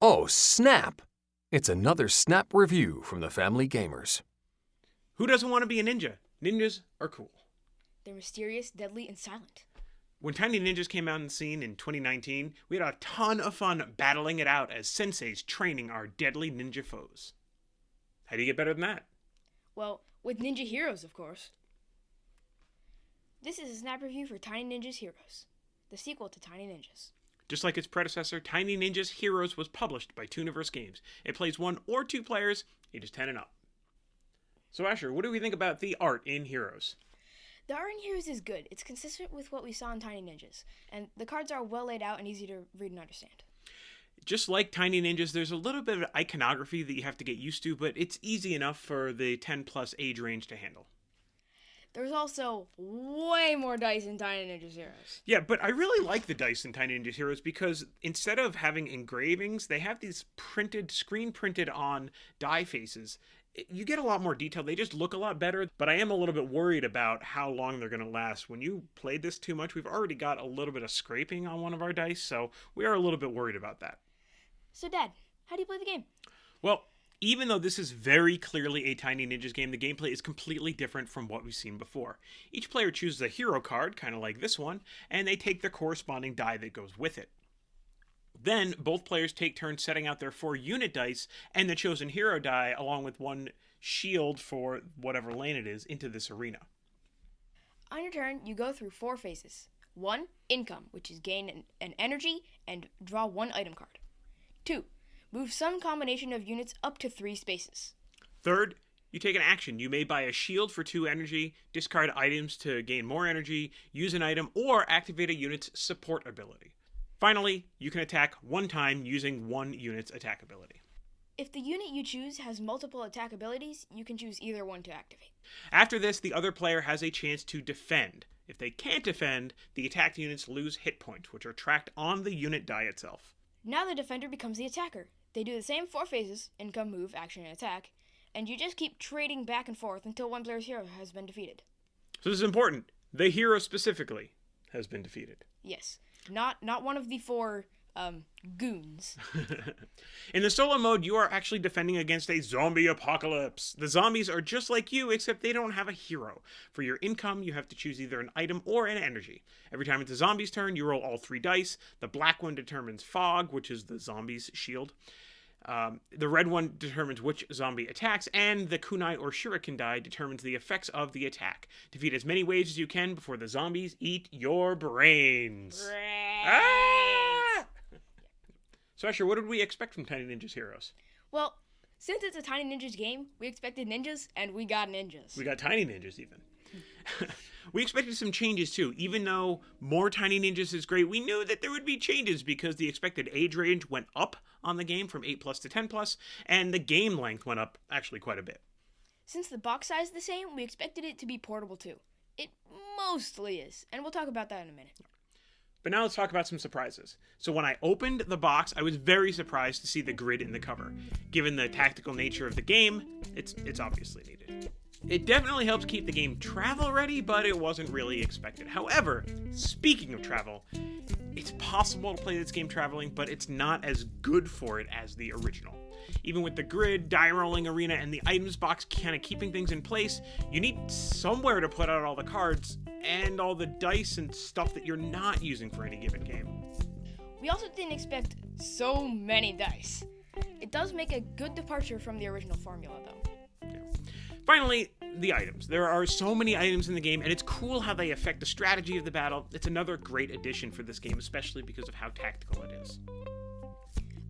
Oh, snap! It's another Snap review from the Family Gamers. Who doesn't want to be a ninja? Ninjas are cool. They're mysterious, deadly, and silent. When Tiny Ninjas came out on the scene in 2019, we had a ton of fun battling it out as senseis training our deadly ninja foes. How do you get better than that? Well, with Ninja Heroes, of course. This is a Snap review for Tiny Ninjas Heroes, the sequel to Tiny Ninjas. Just like its predecessor, Tiny Ninjas Heroes was published by Tooniverse Games. It plays 1 or 2 players, ages 10 and up. So Asher, what do we think about the art in Heroes? The art in Heroes is good. It's consistent with what we saw in Tiny Ninjas, and the cards are well laid out and easy to read and understand. Just like Tiny Ninjas, there's a little bit of iconography that you have to get used to, but it's easy enough for the 10+ age range to handle. There's also way more dice in Tiny Ninjas Heroes. Yeah, but I really like the dice in Tiny Ninjas Heroes because instead of having engravings, they have these screen printed on die faces. You get a lot more detail. They just look a lot better, but I am a little bit worried about how long they're going to last. When you played this too much, we've already got a little bit of scraping on one of our dice, so we are a little bit worried about that. So, Dad, how do you play the game? Well, even though this is very clearly a Tiny Ninjas game, the gameplay is completely different from what we've seen before. Each player chooses a hero card, kind of like this one, and they take the corresponding die that goes with it. Then, both players take turns setting out their 4 unit dice and the chosen hero die, along with 1 shield for whatever lane it is, into this arena. On your turn, you go through 4 phases. 1, income, which is gain an energy and draw 1 item card. 2, move some combination of units up to 3 spaces. 3rd, you take an action. You may buy a shield for 2 energy, discard items to gain more energy, use an item, or activate a unit's support ability. Finally, you can attack 1 time using 1 unit's attack ability. If the unit you choose has multiple attack abilities, you can choose either one to activate. After this, the other player has a chance to defend. If they can't defend, the attacked units lose hit points, which are tracked on the unit die itself. Now the defender becomes the attacker. They do the same 4 phases, income, move, action, and attack, and you just keep trading back and forth until one player's hero has been defeated. So this is important. The hero specifically has been defeated. Yes. Not one of the 4 goons. In the solo mode, you are actually defending against a zombie apocalypse. The zombies are just like you, except they don't have a hero. For your income, you have to choose either an item or an energy. Every time it's a zombie's turn, you roll all 3 dice. The black one determines fog, which is the zombie's shield. The red one determines which zombie attacks, and the kunai or shuriken die determines the effects of the attack. Defeat as many waves as you can before the zombies eat your brains. Ah! So Asher, what did we expect from Tiny Ninjas Heroes? Well, since it's a Tiny Ninjas game, we expected ninjas, and we got ninjas. We got Tiny Ninjas even. We expected some changes too. Even though more Tiny Ninjas is great, we knew that there would be changes because the expected age range went up on the game from 8+ to 10+, and the game length went up actually quite a bit. Since the box size is the same, we expected it to be portable too. It mostly is, and we'll talk about that in a minute. But now let's talk about some surprises. So when I opened the box, I was very surprised to see the grid in the cover. Given the tactical nature of the game, it's obviously needed. It definitely helps keep the game travel ready, but it wasn't really expected. However, speaking of travel, it's possible to play this game traveling, but it's not as good for it as the original. Even with the grid, die rolling arena, and the items box kind of keeping things in place, you need somewhere to put out all the cards and all the dice and stuff that you're not using for any given game. We also didn't expect so many dice. It does make a good departure from the original formula, though. Yeah. Finally, the items. There are so many items in the game, and it's cool how they affect the strategy of the battle. It's another great addition for this game, especially because of how tactical it is.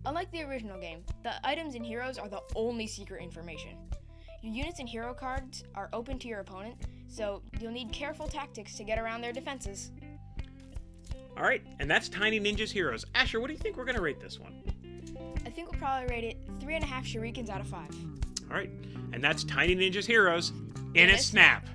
Unlike the original game, the items in Heroes are the only secret information. Your units and hero cards are open to your opponent, so you'll need careful tactics to get around their defenses. Alright, and that's Tiny Ninjas Heroes. Asher, what do you think we're going to rate this one? I think we'll probably rate it 3.5 shurikens out of 5. Alright, and that's Tiny Ninjas Heroes in a snap.